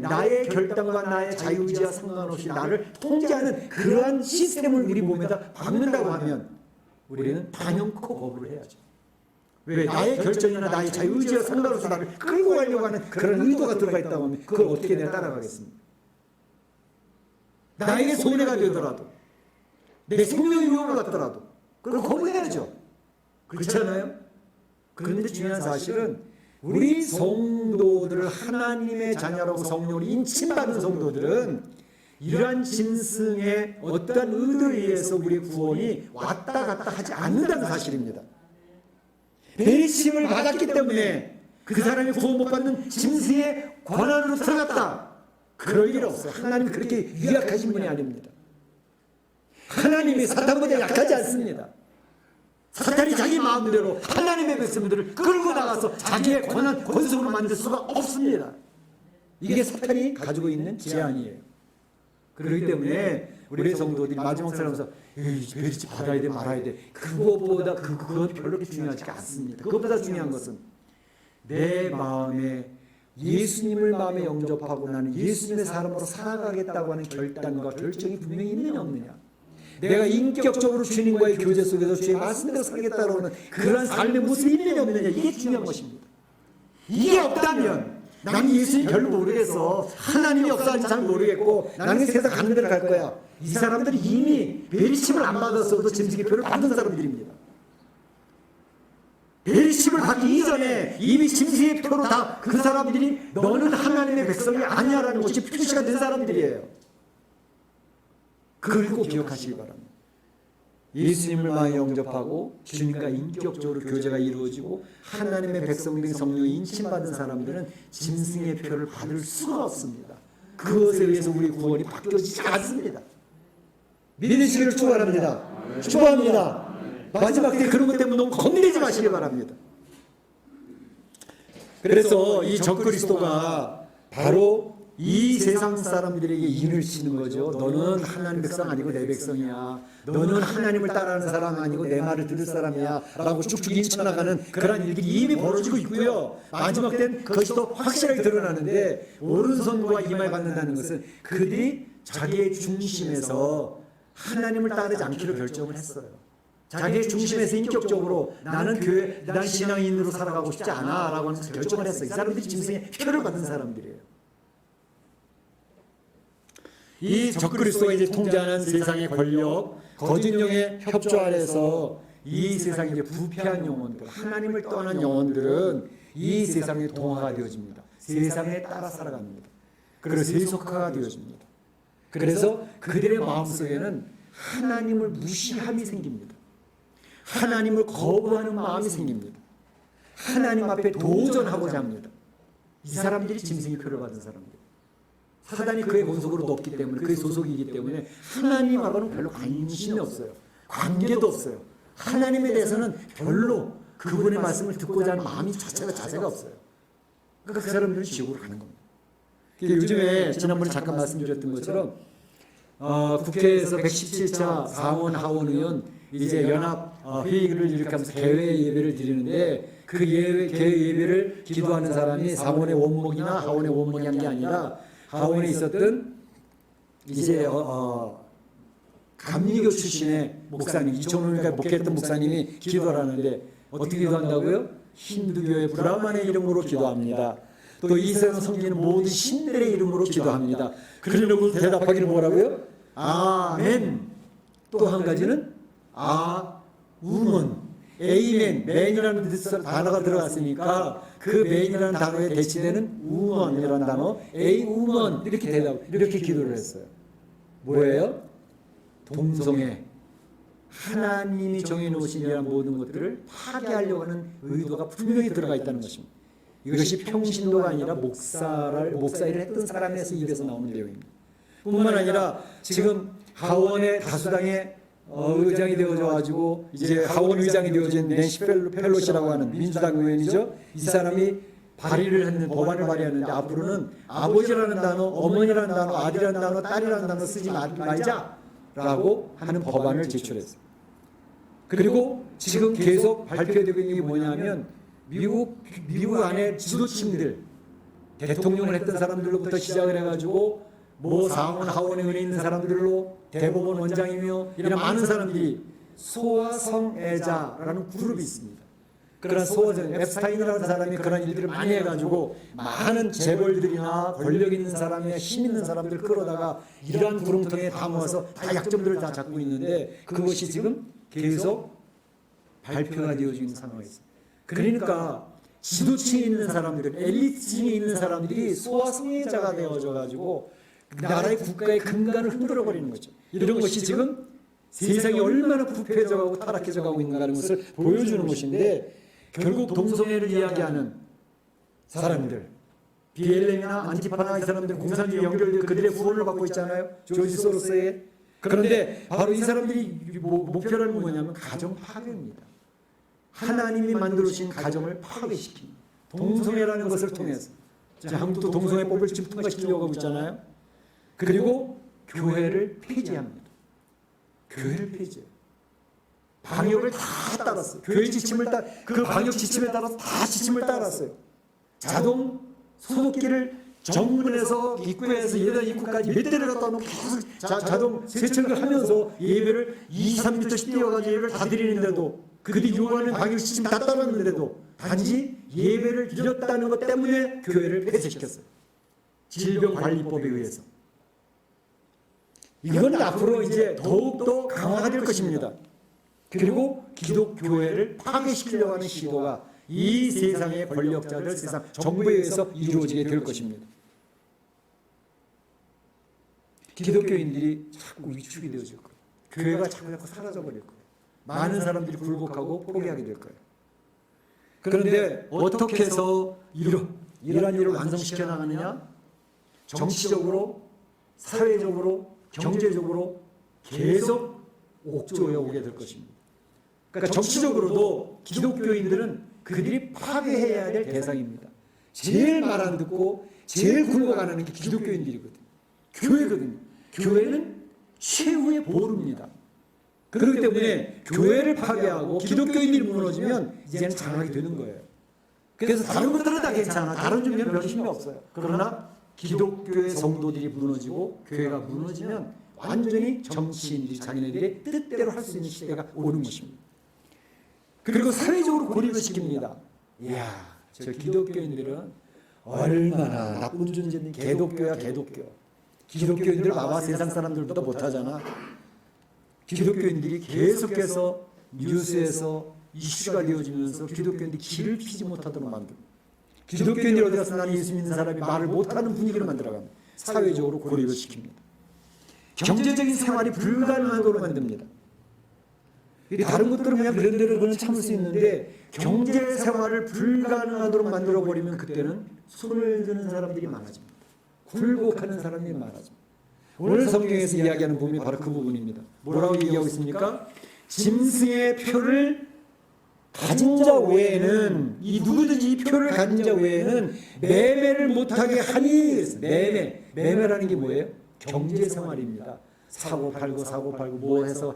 나의 결단과 나의 자유의지와 상관없이 나를 통제하는 그러한 시스템을 우리 몸에다 박는다고 하면 우리는 단연코 거부를 해야죠. 왜? 나의 결정이나 나의 자유의지와 상관없이 나를 끌고 가려고 하는 그런 의도가 들어가 있다고 하면 그걸 어떻게 내가 따라가겠습니까? 나에게 손해가 되더라도 내 생명이 위험을 갖더라도 그걸 거부해야죠. 그렇잖아요? 그런데 중요한 사실은 우리 성도들을 하나님의 자녀라고 성령으로 인침받은 성도들은 이러한 짐승의 어떠한 의도에 의해서 우리의 구원이 왔다 갔다 하지 않는다는 사실입니다. 베리칩을 받았기 때문에 그 사람이 구원 못 받는 짐승의 권한으로 들어갔다. 그럴 일 없어요. 하나님은 그렇게 유약하신 분이 아닙니다. 하나님이 사탄보다 약하지 않습니다. 사탄이 자기 마음대로 하나님의 백성들을 끌고 나가서 자기의 권속으로 만들 수가 없습니다. 이게 사탄이 가지고 있는 제안이에요. 그렇기 때문에 우리 성도들이 마지막 살면서 베리칩 받아야 돼 말아야 돼 그것보다 그건 별로 중요하지 않습니다. 그것보다 중요한 것은 내 마음에 예수님을 마음에 영접하고 나는 예수님의 사람으로 살아가겠다고 하는 결단과 결정이 분명히 있느냐 없느냐. 내가 인격적으로 주님과의 교제 속에서 주의 말씀대로 살겠다고 하는 그런 삶의 모습이 있느냐 없느냐, 이게 중요한 것입니다. 이게 없다면 나는 예수님 별로 모르겠어, 하나님이 역사하는지 잘 모르겠고 나는 세상 가는 데를 갈 거야, 이 사람들이 이미 베리심을 안 받았어도 짐승의표를 받은 사람들입니다. 베리심을 받기 이전에 이미 짐승의 표로 다 그 사람들이 너는 하나님의 백성이 아니야라는 것이 표시가 된 사람들이에요. 그걸 꼭 기억하시기 바랍니다. 예수님을 많이 영접하고 주님과 인격적으로 교제가 이루어지고 하나님의 백성된 성령이 인침받은 사람들은 짐승의 표를 받을 수가 없습니다. 그것에 의해서 우리 구원이 바뀌어지지 않습니다. 믿으시기를 축원합니다. 축원합니다. 마지막 때 그런 것 때문에 너무 겁내지 마시기 바랍니다. 그래서 이 적그리스도가 바로 이 세상 사람들에게 인을 치는 거죠. 너는 하나님 백성 아니고 내 백성이야. 너는 하나님을 따라하는 사람 아니고 내 말을 들을 사람이야 라고 쭉쭉 인쳐나가는 그런 일들이 이미 벌어지고 있고요. 마지막 때는 그것이 더 확실하게 드러나는데, 오른손과 이마에 받는다는 것은 그들이 자기의 중심에서 하나님을 따르지 않기로 결정을 했어요. 자기의 중심에서 인격적으로 나는 교회, 난 신앙인으로 살아가고 싶지 않아 라고 하는 결정을 했어요. 이 사람들이 짐승의 표를 받은 사람들이에요. 이 적그리스도가 이제 통제하는 세상의 권력, 거짓 영의 협조 아래서 이 세상의 이제 부패한 영혼들, 하나님을 떠난 영혼들은 이 세상의 동화가 되어집니다. 세상에 따라 살아갑니다. 그리고 세속화가 되어집니다. 그래서 그들의 마음속에는 하나님을 무시함이 생깁니다. 하나님을 거부하는 마음이 생깁니다. 하나님 앞에 도전하고자 합니다. 이 사람들이 짐승의 표를 받은 사람들. 사단이 그의 본속으로 높기 때문에, 그의 소속이기 때문에 하나님하고는 별로 관심이 없어요. 관계도 없어요. 하나님에 대해서는 별로 그분의 말씀을 듣고자 하는 마음이 자체가 없어요. 그러니까 그 사람들은 지옥으로 가는 겁니다. 요즘에 지난번에 잠깐 말씀드렸던 것처럼 국회에서 117차 상원 하원 의원 이제 연합 회의를 일으키면서 개회 예배를 드리는데, 그 개회 예배를 기도하는 사람이 상원의 원목이나 하원의 원목이 한 게 아니라 하원에 있었던 이제 감리교 출신의 목사님, 2005년까지 목회했던 목사님이 기도를 하는데 어떻게 기도한다고요? 힌두교의 브라만의 이름으로 기도합니다. 또 이세상 섬기는 모든 신들의 이름으로 기도합니다. 그러려고 대답하기를 뭐라고요? 아멘. 또 한 가지는 아우먼, 에이멘, 맨이라는 단어가 들어갔으니까 그 맨이라는 단어에 대치되는 우먼이라는 단어, 에이 우먼, 이렇게 기도를 했어요. 뭐예요? 동성애, 하나님이 정해놓으신 이런 모든 것들을 파괴하려고 하는 의도가 분명히 들어가 있다는 것입니다. 이것이 평신도가 아니라 목사일을 했던 사람에서 입에서 나오는 내용입니다. 뿐만 아니라 지금 하원의 다수당의 의장이 되어져 가지고 이제 하원 의장이 되어진 낸시 펠로시라고 하는 민주당 의원이죠. 이 사람이 발의를 했는 법안을 발의했는데 앞으로는 아버지라는 단어, 어머니라는 단어, 아들이라는 단어, 딸이라는 단어 쓰지 말자라고 하는 법안을 제출했어요. 그리고 지금 계속 발표되고 있는 게 뭐냐면 미국 안에 지도층들, 대통령을 했던 사람들로부터 시작을 해가지고 뭐 상원 하원에 있는 사람들로 대법원 원장이며 이런 많은 사람들이 소아성애자라는 그룹이 있습니다. 그런 앱스타인이라는 사람이 그런 일들을 많이 해가지고 많은 재벌들이나 권력 있는 사람이나 힘 있는 사람들 끌어다가 이러한 구렁텅이에 다 모아서 다 약점들을 다 잡고 있는데, 그것이 지금 계속 발표가 되어지는 상황이 있습니다. 그러니까 지도층에 있는 사람들, 엘리트층에 있는 사람들이 소아성애자가 되어져 가지고 나라의 국가의 근간을 흔들어 버리는 거죠. 이런 것이 지금 세상이 얼마나 부패해져가고 타락해져가고 있는가는 것을 보여주는 것인데, 결국 동성애를 이야기하는 사람들, BLM이나 안티파나 이 사람들 공산주의 연결되어 그들의 구원을 받고 있잖아요. 조지 소로스의. 그런데 바로 이 사람들이 목표라는 건 뭐냐면 가정 파괴입니다. 하나님이 만들어주신 가정을 파괴시킵니다. 동성애라는 것을 통해서. 한국도 동성애법을 지금 통과시키려고 하고 있잖아요. 그리고 교회를 폐지합니다. 교회를 폐지해요. 방역을 다 따랐어요. 교회 지침을 그 방역 지침에 따라서 다 지침을 따랐어요. 자동 소독기를 정문에서 입구에서 예배당 입구까지 몇 대를 갖다 놓고 계속 자동 세척을 하면서 예배를 2~3m씩 뛰어가지고 예배를 다 드리는데도 그들이 요구하는 방역시스템 다 따랐는데도 단지 예배를 드렸다는 것 때문에 교회를 폐쇄시켰어요. 질병관리법에 의해서. 이건 앞으로 이제 더욱더 강화될 것입니다. 그리고 기독교회를 파괴시키려고 하는 시도가 이 세상의 권력자들, 세상 정부에 의해서 이루어지게 될 것입니다. 기독교인들이 자꾸 위축이 되어질 거예요. 교회가 자꾸 사라져버릴 거예요. 많은 사람들이 굴복하고 포기하게 될 거예요. 그런데 어떻게 해서 이러한 일을 완성시켜 나가느냐? 정치적으로, 사회적으로, 경제적으로 계속 옥조에 오게 될 것입니다. 그러니까 정치적으로도 기독교인들은 그들이 파괴해야 될 대상입니다. 제일 말 안 듣고 제일 굴복하는 게 기독교인들이거든요. 교회거든요. 교회는 최후의 보루입니다. 그렇기 때문에 교회를 파괴하고 기독교인들이 무너지면 이제는 장악이 되는 거예요. 그래서 다른 것들은 다 괜찮아. 다른 종교는 별 힘이 없어요. 그러나 기독교의 성도들이 무너지고 교회가 무너지면 완전히 정치인들이 자기네들의 뜻대로 할 수 있는 시대가 오는 것입니다. 그리고 사회적으로 고립을 시킵니다. 이야, 저 기독교인들은 얼마나 나쁜 존재인지. 개독교야, 개독교. 기독교인들 봐봐, 세상 사람들보다 못하잖아. 기독교인들이 계속해서 뉴스에서 이슈가 되어지면서 기독교인들이 길을 피지 못하도록 만듭니다. 기독교인들이 어디 가서 나는 예수 믿는 사람이 말을 못하는 분위기를 만들어갑니다. 사회적으로 고립을 시킵니다. 경제적인 생활이 불가능하도록 만듭니다. 다른 것들은 그냥 그런 대로 그냥 참을 수 있는데 경제 생활을 불가능하도록 만들어버리면 그때는 손을 드는 사람들이 많아집니다. 굴복하는 사람들이 많아집니다. 오늘 성경에서 이야기하는 부분이 바로 그 부분입니다. 뭐라고 얘기하고 있습니까? 짐승의 표를 가진 자 외에는, 이 누구든지 이 표를 가진 자 외에는 매매를 못하게 하니. 매매라는 게 뭐예요? 경제생활입니다. 사고 팔고 뭐 해서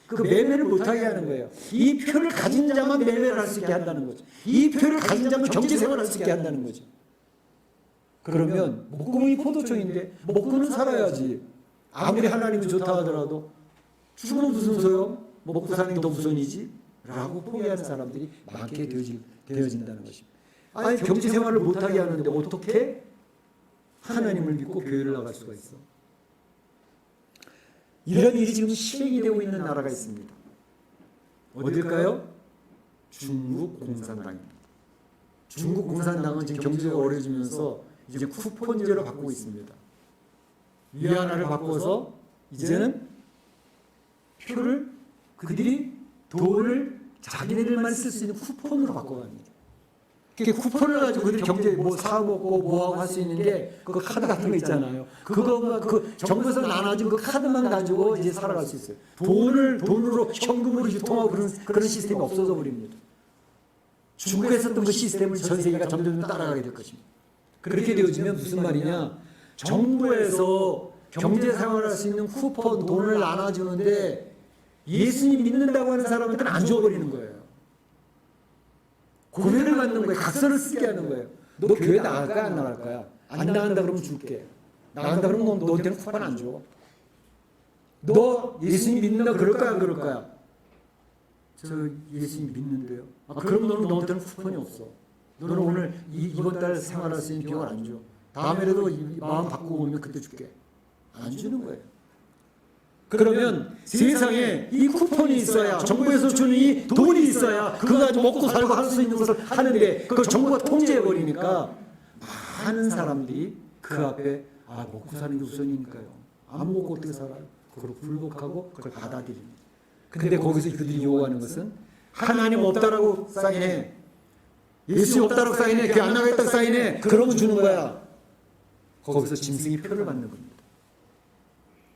그 매매를 못하게 하는 거예요. 이 표를 가진 자만 매매를 할 수 있게 한다는 거죠. 이 표를 가진 자만 경제생활을 할 수 있게 한다는 거죠. 그러면 목금이 포도청인데 먹고는 살아야지. 아무리 하나님이 좋다 하더라도 죽으면 무슨 소용? 먹고 사는 게 더 우선이지? 라고 포기하는 사람들이 많게 되어진다는 것입니다. 아니 경제생활을 못하게 하는데 어떻게 하나님을 믿고 교회를 나갈 수가 있어? 이런 일이 지금 시행이 되고 있는 나라가 있습니다. 어딜까요? 중국 공산당입니다. 중국 공산당은 지금 경제가 어려지면서 이제 쿠폰제로 바꾸고 있습니다. 위안화를 바꿔서 이제는 표를 그들이 돈을 자기네들만 쓸 수 있는 쿠폰으로 바꿔갑니다. 그 쿠폰을 가지고 그들이 경제 뭐 사먹고 뭐하고 할 수 있는 게 그 카드 같은 거 있잖아요. 그거만 그 정부에서 나눠준 그 카드만 가지고 이제 살아갈 수 있어요. 돈으로 현금으로 유통하고 그런 시스템이 없어져 버립니다. 중국에 썼던 그 시스템을 전 세계가 점점 따라가게 될 것입니다. 그렇게 되어지면 무슨 말이냐? 정부에서 경제 생활할 수 있는 쿠폰 돈을 나눠주는데 예수님 믿는다고 하는 사람한테는 안 줘버리는 거예요. 고뇌를 받는 거예요. 각서를 쓰게 하는 거예요. 너 교회 나갈 거야, 안 나갈 거야? 안 나간다 그러면 줄게. 나간다 그러면 너한테는 쿠폰 안 줘. 너 예수님 믿는다 그럴 거야, 안 그럴 거야? 저 예수님 믿는데요. 그럼 너한테는 쿠폰이 없어. 너는 오늘 이번 달 생활할 수 있는 비용을 안 줘. 다음에라도 마음 바꾸고 오면 그때 줄게. 안 주는 거예요. 그러면 세상에 이 쿠폰이 있어야, 정부에서 주는 이 돈이 있어야 그거 가지고 먹고 살고 할 수 있는 것을 하는데 그걸 정부가 통제해버리니까 많은 사람들이 그 앞에 먹고 사는 게 우선이니까요. 안 먹고 어떻게 살아요? 그걸 굴복하고 그걸 받아들입니다. 근데 거기서 그들이 요구하는 것은 하나님 없다라고 사인해. 예수 없다라고 사인해. 교회 안 나가겠다고 사인해. 그러면 주는 거야. 거기서 짐승의 표를 받는 겁니다.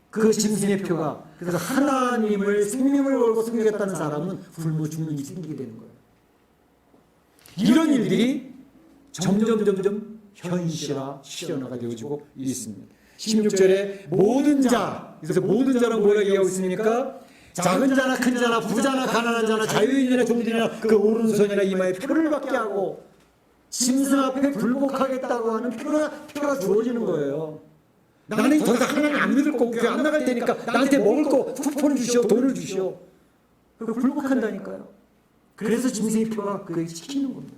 그 짐승의 표가, 그래서 하나님을 생명을 걸고 섬기겠다는 사람은 굶어 죽는 일이 생기게 되는 거예요. 이런 일들이 점점 현실화, 실현화가 되어지고 있습니다. 16절에 모든 자, 그래서 모든 자는 뭐라고 얘기하고 있습니까? 작은 자나 큰 자나 부자나 가난한 자나 자유인이나 종들이나 그 오른손이나 이마에 표를 받게 하고 짐승 앞에 굴복하겠다고 하는 표가 주어지는 거예요. 나는 더 이상 하나님 안 믿을 거고 교회 안 나갈 테니까 나한테 먹을 거 쿠폰을 주시오, 돈을 주시오. 그걸 굴복한다니까요. 그래서 짐승의 표가 그에게 찍히는 겁니다.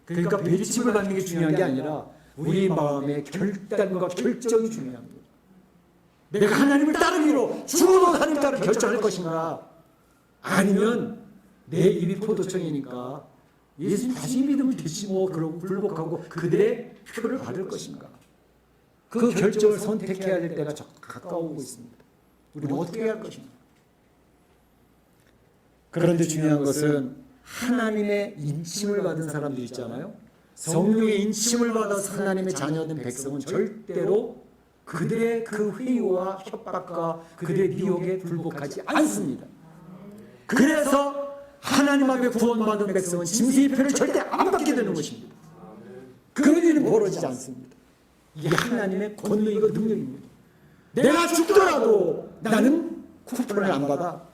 그러니까 배리침을 받는 게 중요한 게 아니라 우리 마음의 결단과 결정이 중요한 거예요. 내가 하나님을 따르기로 죽어도 하나님 따르 결정할 것인가, 아니면 내 입이 포도청이니까 예수님 다시 믿으면 되지 뭐 그러고 굴복하고 그들의 표를 받을 것인가. 그 결정을 선택해야 될 때가 가까워오고 있습니다. 우리는 어떻게 할 것인가. 그런데 중요한 것은 하나님의 인침을 받은 사람들 있잖아요. 성령의 인침을 받아서 하나님의 자녀된 백성은 절대로 그들의 그 회유와 협박과 그들의 미혹에 굴복하지 않습니다. 그래서 하나님 앞에 구원받은 백성은 짐승의 표를 절대 안 받게 되는 것입니다. 그런 일은 벌어지지 않습니다. 이게 하나님의 권능이고 능력입니다. 내가 죽더라도 나는 쿠폰을 안 받아.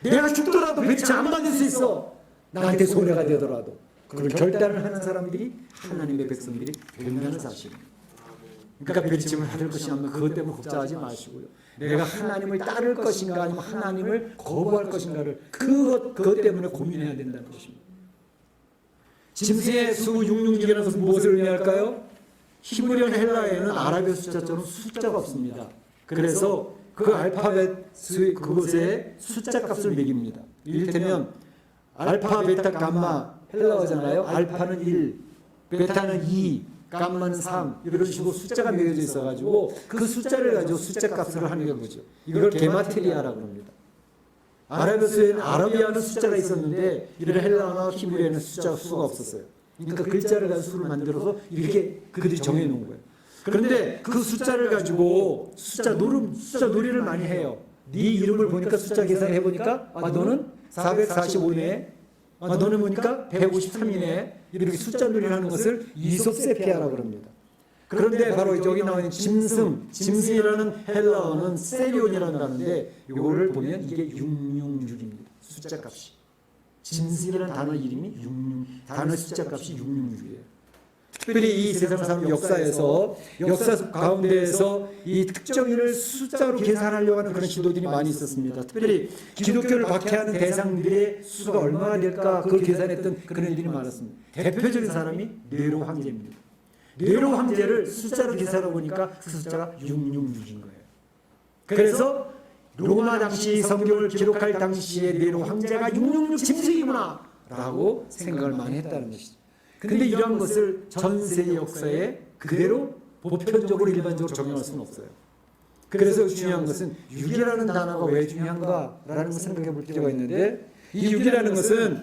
내가 죽더라도 배치 안 받을 수 있어. 나한테 손해가 되더라도. 그런 결단을 하는 사람들이 하나님의 백성들이 된다는 사실입니다. 그러니까 배치임을 받을 것이면 그것 때문에 걱정하지 마시고요. 내가 하나님을 따를 것인가 아니면 하나님을 거부할 것인가를 그것 때문에 고민해야 된다는 것입니다. 짐승의 수 666이라는 것은 무엇을 의미할까요? 히브리어나 헬라어에는 아라비아 숫자처럼 숫자가 없습니다. 그래서 그 알파벳 그곳에 숫자 값을 매깁니다. 이를테면 알파, 베타, 감마 헬라어잖아요. 알파는 1, 베타는 2, 감마는 3 이런 식으로 숫자가 매겨져 있어가지고 그 숫자를 가지고 숫자 값을 하는 게 뭐죠? 이걸 게마트리아라고 합니다. 아라비아에는 아라비아는 숫자가 있었는데 이런 헬라어나 히브리어에는 수가 없었어요. 그러니까 글자를 가지고 수를 만들어서 이렇게 그들이 정해놓은 거예요. 그런데 그 숫자를 가지고 숫자 놀이를 많이 해요. 네 이름을 보니까 숫자 계산을 해보니까 너는 445네, 너는 보니까 153이네, 이렇게 숫자 놀이를 하는 것을 이솝세피아라고 합니다. 그런데 바로 여기 나와 있는 짐승이라는 헬라어는 세리온이라는 단어인데 이거를 보면 이게 666입니다. 숫자 값이. 짐승이라는 단어 이름이 단어 숫자 값이 666이에요. 특별히 이 세상 사람 역사 가운데에서 이 특정인을 숫자로 계산하려고 하는 그런 시도들이 많이 있었습니다. 특별히 기독교를 박해하는 대상들의 수가 얼마나 될까 그걸 계산했던 그런 일들이 많았습니다. 대표적인 사람이 네로 황제입니다. 네로 황제를 숫자로 계산해 보니까 그 숫자가 666인 거예요. 그래서 로마 당시 성경을 기록할 당시에 네로 황제가 666 짐승이구나 라고 생각을 많이 했다는 것이죠. 근데 이러한 것을 전 세계 역사에 그대로 보편적으로 일반적으로 적용할 수는 없어요. 그래서 중요한 것은 6이라는 단어가 왜 중요한가라는 걸 생각해 볼 필요가 있는데, 이 6이라는 것은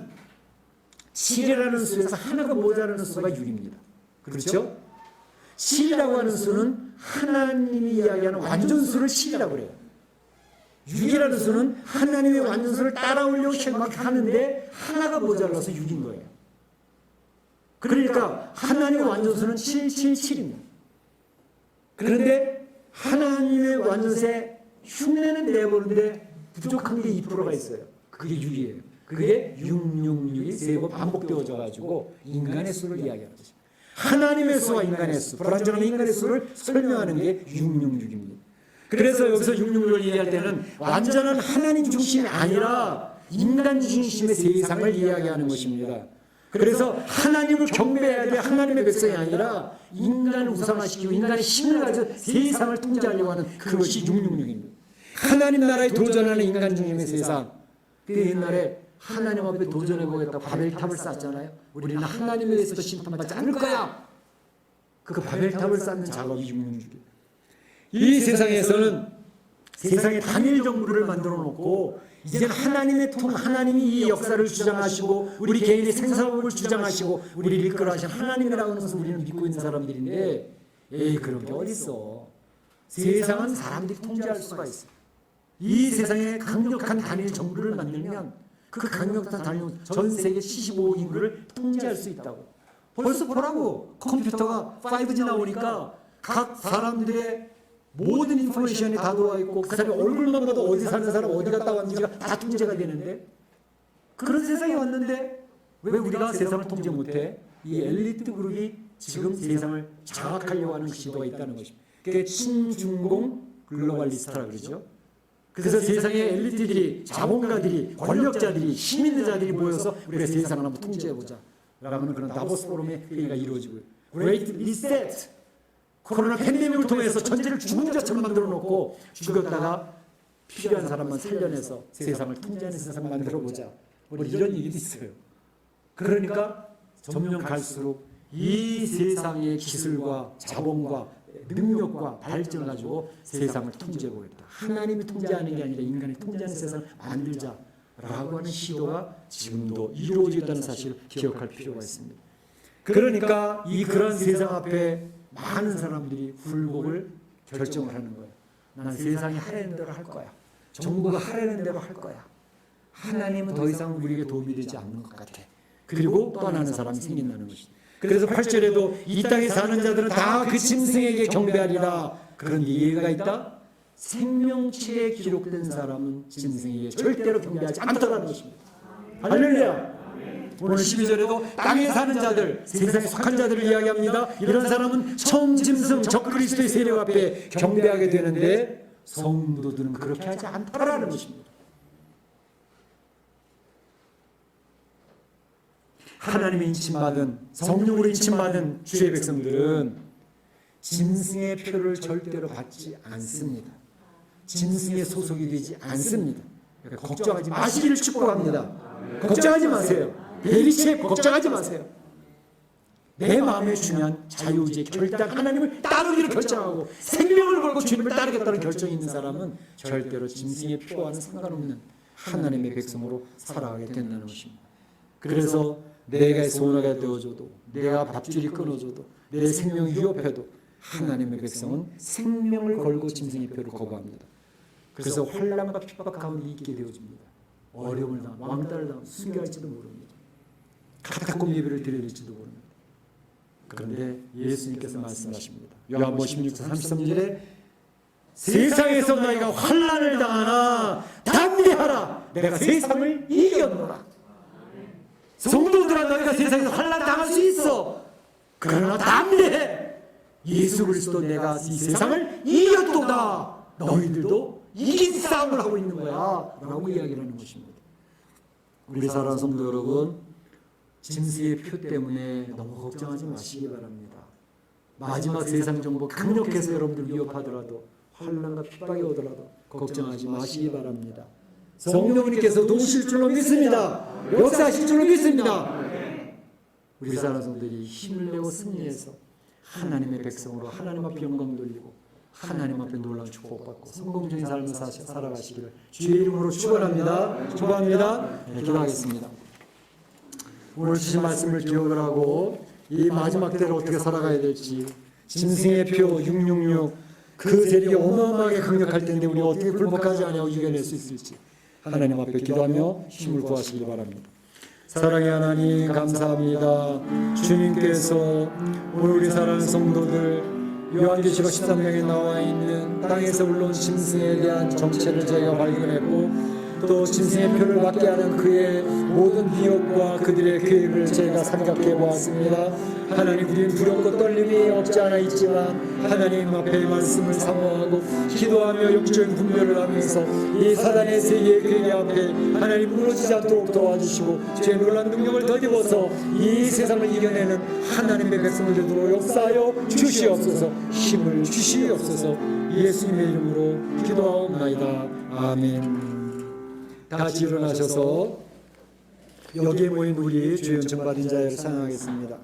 7이라는 수에서 하나가 모자라는 수가 6입니다. 그렇죠? 7이라고 하는 수는 하나님이 이야기하는 완전수를 7이라고 그래요. 6이라는 수는 하나님의 완전수를 따라오려고 하는데 하나가 모자라서 6인 거예요. 그러니까 하나님의 완전수는 777입니다. 그런데 하나님의 완전수의 흉내는 내보는데 부족한 게 2%가 있어요. 그게 6이에요. 그게 666이 세 번 반복되어져 가지고 인간의 수를 이야기하는 것입니다. 하나님의 수와 인간의 수, 불완전한 인간의 수를 설명하는 게 666입니다. 그래서 여기서 666을 얘기할 때는 완전한 하나님 중심이 아니라 인간 중심의 세상을 이야기하는 것입니다. 그래서 하나님을 경배해야 될 하나님의 백성이 아니라 인간을 우상화시키고 인간의 힘을 가지고 세상을 통제하려고 하는 그것이 666입니다. 하나님 나라에 도전하는 인간 중심의 세상. 그 옛날에 하나님 앞에 도전해보겠다고 바벨탑을 쌓았잖아요. 우리는 하나님에 대해서 심판받지 않을 거야. 그 바벨탑을 쌓는 작업이 666이에요. 이 세상에서는 세상에 단일 정부를 만들어 놓고 이제 하나님이 이 역사를 주장하시고 우리 개인의 생사법을 주장하시고 우리를 이끌어 하신 하나님이라고 하는 것을 우리는 믿고 있는 사람들인데, 그런 게 어딨어. 세상은 사람들이 통제할 수가 있어. 이 세상에 강력한 단일 정부를 만들면 그 강력한 단일 전 세계 75억 인구를 통제할 수 있다고. 벌써 보라고. 컴퓨터가 5G 나오니까 각 사람들의 모든 인포메이션이 다 들어와 있고 그 사람이 얼굴만 봐도 어디 사는 사람 어디 갔다 왔는지가 다 통제가 되는데, 그런 세상이 왔는데 왜 우리가 세상을 통제 못해? 이 엘리트 그룹이 지금 세상을 장악하려고 하는 시도가 있다는 것입니다. 그게 친중공 글로벌리스트라 그러죠. 그래서 세상의 엘리트들이, 자본가들이, 권력자들이, 힘 있는 자들이 모여서 우리가 세상을 한번 통제해보자 라는 그런 다보스 포럼의 회의가 이루어지고요. 그레이트 리셋, 코로나 팬데믹을 통해서 전체를 죽은 자처럼 만들어 놓고 죽였다가 필요한 사람만 살려내서 세상을 통제하는 세상을 만들어보자, 뭐 이런 얘기도 있어요. 그러니까 점점 갈수록 이 세상의 기술과 자본과 능력과 발전을 가지고 세상을 통제해보겠다. 하나님이 통제하는 게 아니라 인간이 통제하는 세상을 만들자라고 하는 시도가 지금도 이루어지고 있다는 사실을 기억할 필요가 있습니다. 그러니까 그런 세상 앞에 많은 사람들이 굴복을 결정을 하는 거예요. 난 세상이 하라는 대로 할 거야. 정부가 하라는 대로 할 거야. 하나님은 더 이상 우리에게 도움이 되지 않는 것 같아. 그리고 떠나는 사람이 생긴다는 것이죠. 그래서 8절에도 이 땅에 사는 자들은 다 그 짐승에게 경배하리라. 그런 예가 있다. 생명체에 기록된 사람은 짐승에게 절대로 경배하지 않더라는 것입니다. 할렐루야. 오늘 12절에도 땅에 사는 자들, 세상에 속한 자들을 이야기합니다. 이런 사람은 처음 짐승 적그리스도의 세력 앞에 경배하게 되는데 성도들은 그렇게 하지 않더라는 것입니다. 하나님의 인침받은, 성령으로 인침받은 주의 백성들은 짐승의 표를 절대로 받지 않습니다. 짐승의 소속이 되지 않습니다. 그러니까 걱정하지 마시기를 축복합니다. 걱정하지 마세요. 베리체 걱정하지 마세요. 내 마음에 중요한 자유의지의 결단, 하나님을 따르기를 결정하고 생명을 걸고 주님을 따르겠다는 결정이 있는 사람은 절대로 짐승의 표와는 상관없는 하나님의 백성으로 살아가게 된다는 것입니다. 그래서 내가 소나가 되어줘도, 내가 밥줄이 끊어줘도, 내 생명이 위협해도 하나님의 백성은 생명을 걸고 짐승의 표를 거부합니다. 그래서 환난과 핍박 가운데 있게 되어집니다. 어려움을 당하고 왕따를 당하고 순교할지도 모릅니다. 카타콤 예배를 드려야 될지도 모릅니다. 그런데 예수님께서 말씀하십니다. 요한복음 16장 33절에 세상에서 너희가 환난을 당하나 담대하라. 내가 세상을 이겼노라. 성도들아, 너희가 세상에서 환난 당할 수 있어. 그러나 담대해. 예수 그리스도 내가 이 세상을 이겼도다. 너희들도 이긴 싸움을 하고 있는 거야 라고 이야기를 하는 것입니다. 우리 사랑하는 성도 여러분, 짐승의 표 때문에 너무 걱정하지 마시기 바랍니다. 마지막 세상 정보 강력해서 여러분들 위협하더라도, 환난과 핍박이 오더라도 걱정하지 마시기 바랍니다. 성령님께서 도우실 줄로 믿습니다. 역사하실 줄로 믿습니다. 우리 사랑하는 성도들이 힘을 내고 승리해서 하나님의 백성으로 하나님 앞에 영광 돌리고 하나님 앞에 놀라운 축복받고 성공적인 삶을 살아가시기를 주의 이름으로 축원합니다. 축복합니다. 네, 기도하겠습니다. 오늘 주신 말씀을 기억을 하고 이 마지막 때를 어떻게 살아가야 될지, 짐승의 표 666 그 세력이 어마어마하게 강력할 텐데 우리가 어떻게 굴복하지 않냐고 이겨낼 수 있을지 하나님 앞에 기도하며 힘을 구하시기 바랍니다. 사랑의 하나님 감사합니다. 주님께서 오늘 우리 사랑하는 성도들 요한계시록 13장에 나와 있는 땅에서 올라온 짐승에 대한 정체를 저희가 발견했고 또 짐승의 표를 받게 하는 그의 모든 위협과 그들의 계획을 저희가 생각해 보았습니다. 하나님, 우리는 두렵고 떨림이 없지 않아 있지만 하나님 앞에 말씀을 사모하고 기도하며 영적인 분별을 하면서 이 사단의 세계의 계획 앞에 하나님 무너지지 않도록 도와주시고 주의 놀라운 능력을 더입어서 이 세상을 이겨내는 하나님의 백성을 되도록 역사하여 주시옵소서. 힘을 주시옵소서. 예수님의 이름으로 기도하옵나이다. 아멘. 다 같이 일어나셔서 여기에 모인 우리 주의 은총 받은 자를 찬양하겠습니다.